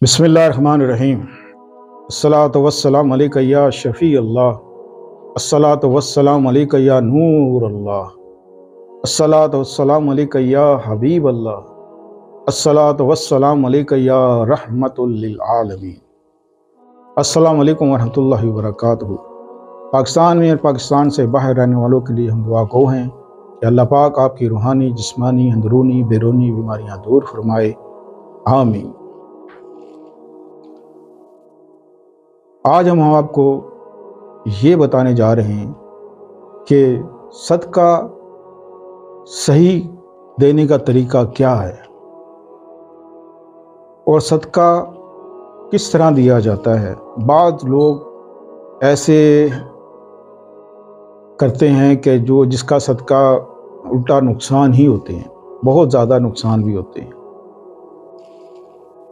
बिस्मिल्लाहिर्रहमानिर्रहीम। अस्सलातु वस्सलामु अलैका या शफ़ी अल्लाह, अस्सलातु वस्सलामु अलैका या नूर अल्लाह, अस्सलातु वस्सलामु अलैका या हबीब अल्लाह, अस्सलातु वस्सलामु अलैका या रहमतुल लिल आलमीन। अस्सलामु अलैकुम वरहमतुल्लाहि वबरकातुहू। पाकिस्तान में और पाकिस्तान से बाहर रहने वालों के लिए हम दुआ गो हैं कि अल्लाह पाक आपकी रूहानी, जिस्मानी, अंदरूनी, बैरूनी बीमारियां दूर फरमाए, आमीन। आज हम आपको ये बताने जा रहे हैं कि सदका सही देने का तरीका क्या है और सदका किस तरह दिया जाता है। बाद लोग ऐसे करते हैं कि जिसका सदका उल्टा नुकसान ही होते हैं, बहुत ज़्यादा नुकसान भी होते हैं।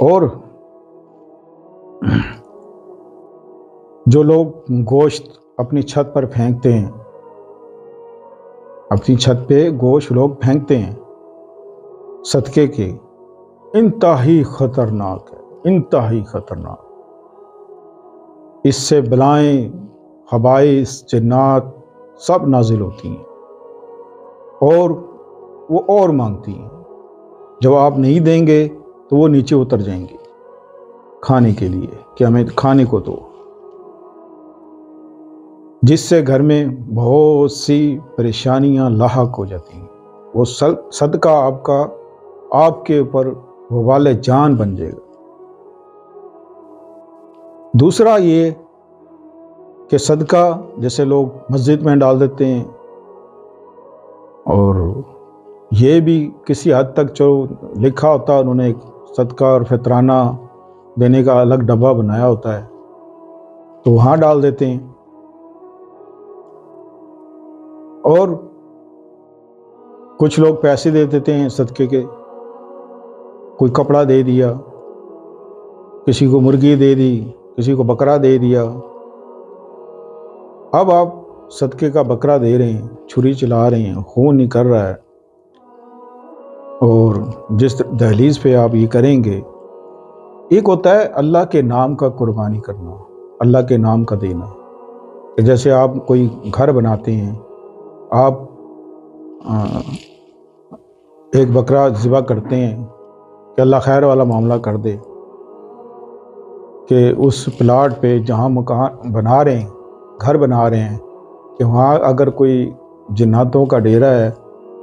और जो लोग गोश्त अपनी छत पर फेंकते हैं, अपनी छत पे गोश्त लोग फेंकते हैं सदके के, इंतहाई ख़तरनाक है, इंतहाई ख़तरनाक। इससे बलाएं, हबाइस, जिन्नात सब नाजिल होती हैं और वो और मांगती हैं। जब आप नहीं देंगे तो वो नीचे उतर जाएंगे खाने के लिए कि हमें खाने को दो, जिससे घर में बहुत सी परेशानियां लाहक हो जाती हैं। वो सदका आपके ऊपर वबाल जान बन जाएगा। दूसरा ये कि सदका जैसे लोग मस्जिद में डाल देते हैं, और ये भी किसी हद तक जो लिखा होता है, उन्होंने एक सदका और फितराना देने का अलग डब्बा बनाया होता है, तो वहाँ डाल देते हैं। और कुछ लोग पैसे दे देते हैं सदके के, कोई कपड़ा दे दिया, किसी को मुर्गी दे दी, किसी को बकरा दे दिया। अब आप सदके का बकरा दे रहे हैं, छुरी चला रहे हैं, खून निकल रहा है, और जिस दहलीज पे आप ये करेंगे, एक होता है अल्लाह के नाम का कुर्बानी करना, अल्लाह के नाम का देना। जैसे आप कोई घर बनाते हैं, आप एक बकरा ज़िबा करते हैं कि अल्लाह खैर वाला मामला कर दे, कि उस प्लाट पे जहाँ मकान बना रहे हैं, घर बना रहे हैं, कि वहाँ अगर कोई जिन्नातों का डेरा है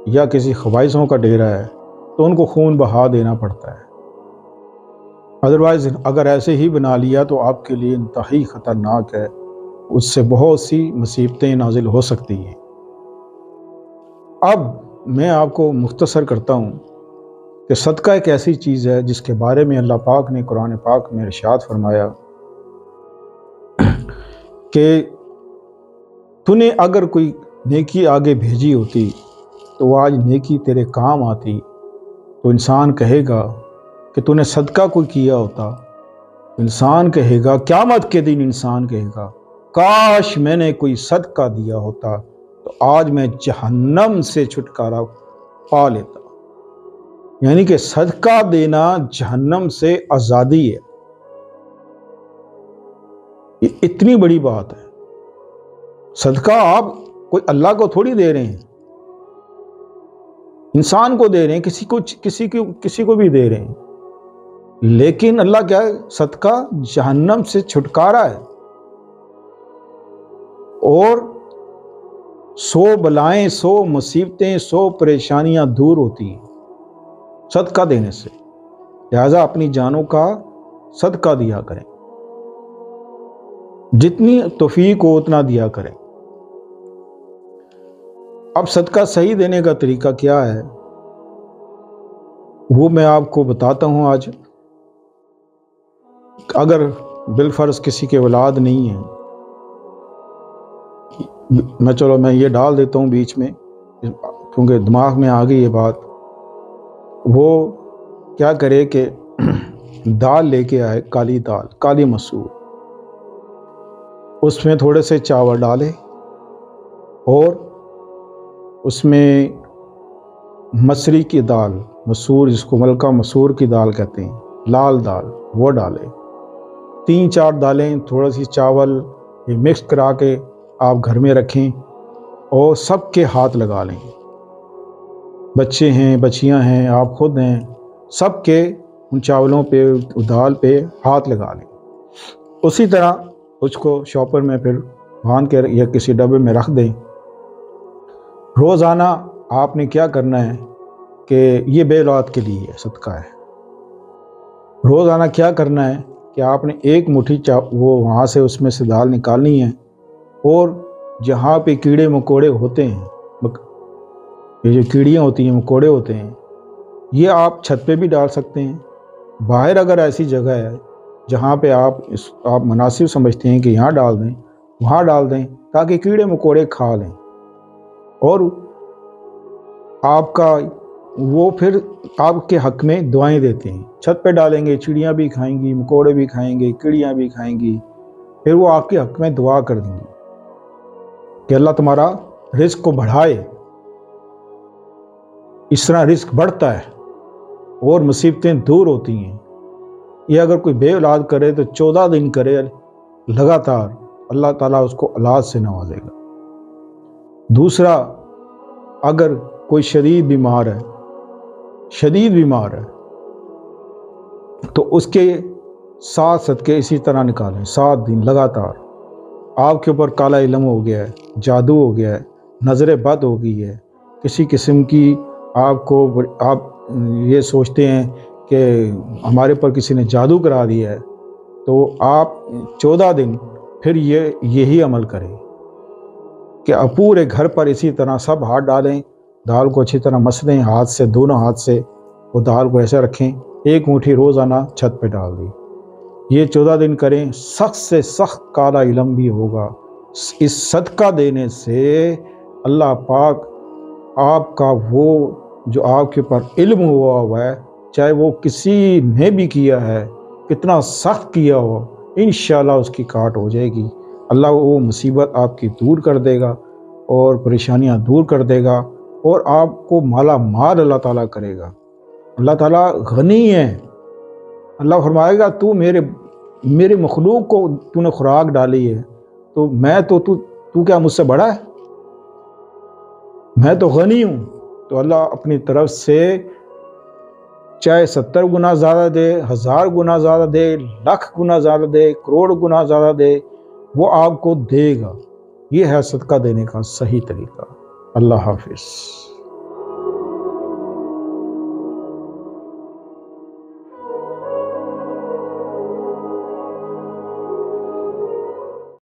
या किसी ख्वाहिशों का डेरा है तो उनको खून बहा देना पड़ता है। अदरवाइज़ अगर ऐसे ही बना लिया तो आपके लिए इंतहाई ख़तरनाक है, उससे बहुत सी मुसीबतें नाजिल हो सकती हैं। अब मैं आपको मुख्तसर करता हूँ कि सदका एक ऐसी चीज़ है जिसके बारे में अल्लाह पाक ने कुरान पाक में इरशाद फरमाया कि तूने अगर कोई नेकी आगे भेजी होती तो वो आज नेकी तेरे काम आती, तो इंसान कहेगा कि तूने सदका कोई किया होता। इंसान कहेगा, क़यामत के दिन इंसान कहेगा, काश मैंने कोई सदका दिया होता तो आज मैं जहन्नम से छुटकारा पा लेता। यानी कि सदका देना जहन्नम से आज़ादी है। ये इतनी बड़ी बात है। सदका आप कोई अल्लाह को थोड़ी दे रहे हैं, इंसान को दे रहे हैं, किसी को भी दे रहे हैं, लेकिन अल्लाह क्या है, सदका जहन्नम से छुटकारा है। और 100 बलाएं, 100 मुसीबतें, 100 परेशानियां दूर होती हैं सदका देने से। लिहाजा अपनी जानों का सदका दिया करें, जितनी तौफीक हो उतना दिया करें। अब सदका सही देने का तरीका क्या है वो मैं आपको बताता हूं आज। अगर बिलफर्ज किसी के औलाद नहीं है, मैं ये डाल देता हूं बीच में क्योंकि दिमाग में आ गई ये बात। वो क्या करे कि दाल लेके आए, काली दाल, काली मसूर, उसमें थोड़े से चावल डाले और उसमें मसरी की दाल, मसूर जिसको मलका मसूर की दाल कहते हैं, لال دال وہ ڈالیں، 3-4 دالیں، تھوڑا سی چاول، یہ مکس کرا کے آپ گھر میں رکھیں اور سب کے ہاتھ لگا لیں، بچے ہیں، بچیاں ہیں، آپ خود ہیں، سب کے ان چاولوں پہ، دال پہ ہاتھ لگا لیں۔ اسی طرح اس کو شاپر میں پھر باندھ کے یا کسی ڈبے میں رکھ دیں۔ روزانہ آپ نے کیا کرنا ہے کہ یہ بے اولاد کے لیے صدقہ ہے۔ روزانہ کیا کرنا ہے کہ آپ نے ایک مٹھی وہ وہاں سے اس میں سے دال نکالنی ہے، اور جہاں پہ کیڑے مکوڑے ہوتے ہیں، یہ جو کیڑیاں ہوتی ہیں، مکوڑے ہوتے ہیں، یہ آپ چھت پہ بھی ڈال سکتے ہیں۔ باہر اگر ایسی جگہ ہے جہاں پہ آپ مناسب سمجھتے ہیں کہ یہاں ڈال دیں، وہاں ڈال دیں تاکہ کیڑے مکوڑے کھا لیں، اور آپ کا وہ پھر آپ کے حق میں دعائیں دیتے ہیں۔ چھت پہ ڈالیں گے، چڑیاں بھی کھائیں گی، مکوڑے بھی کھائیں گے، کیڑیاں بھی کھائیں گی، پھر وہ آپ کے حق میں دعا کر دیں گی کہ اللہ تمہارا رزق کو بڑھائے۔ اس طرح رزق بڑھتا ہے اور مصیبتیں دور ہوتی ہیں۔ یہ اگر کوئی بے اولاد کرے تو 14 دن کرے لگاتار، اللہ تعالیٰ اس کو اولاد سے نوازے گا۔ دوسرا، اگر کوئی شدید بیمار ہے تو اس کے 7 صدقے اسی طرح نکالیں، 7 دن لگاتار۔ آپ کے اوپر کالا علم ہو گیا ہے، جادو ہو گیا ہے، نظر بد ہو گئی ہے، کسی قسم کی آپ یہ سوچتے ہیں کہ ہمارے پر کسی نے جادو کرا دیا ہے، تو آپ 14 دن پھر یہی عمل کریں کہ پورے گھر پر اسی طرح سب ہاتھ ڈالیں، دال کو اچھی طرح مسلیں ہاتھ سے، دونوں ہاتھ سے وہ دال کو ایسے رکھیں، ایک مٹھی روزانہ چھت پہ ڈال دیں۔ یہ 14 دن کریں، سخت سے سخت کالا علم بھی ہوگا۔ اس صدقہ دینے سے اللہ پاک آپ کا وہ جو آپ کے پر علم ہوا ہے، چاہے وہ کسی نے بھی کیا ہے، کتنا سخت کیا ہو، انشاءاللہ اس کی کاٹ ہو جائے گی۔ اللہ وہ مصیبت آپ کی دور کر دے گا اور پریشانیاں دور کر دے گا، اور آپ کو مالا مال اللہ تعالیٰ کرے گا۔ اللہ تعالیٰ غنی ہے۔ اللہ فرمائے گا تو میرے مخلوق کو تو نے خوراک ڈالی ہے، تو میں تو کیا مجھ سے بڑا ہے؟ میں تو غنی ہوں۔ تو اللہ اپنی طرف سے چاہے 70 گنا زیادہ دے، 1000 گنا زیادہ دے، 1,00,000 گنا زیادہ دے، کروڑ گنا زیادہ دے، وہ آپ کو دے گا۔ یہ ہے صدقہ دینے کا صحیح طریقہ۔ اللہ حافظ۔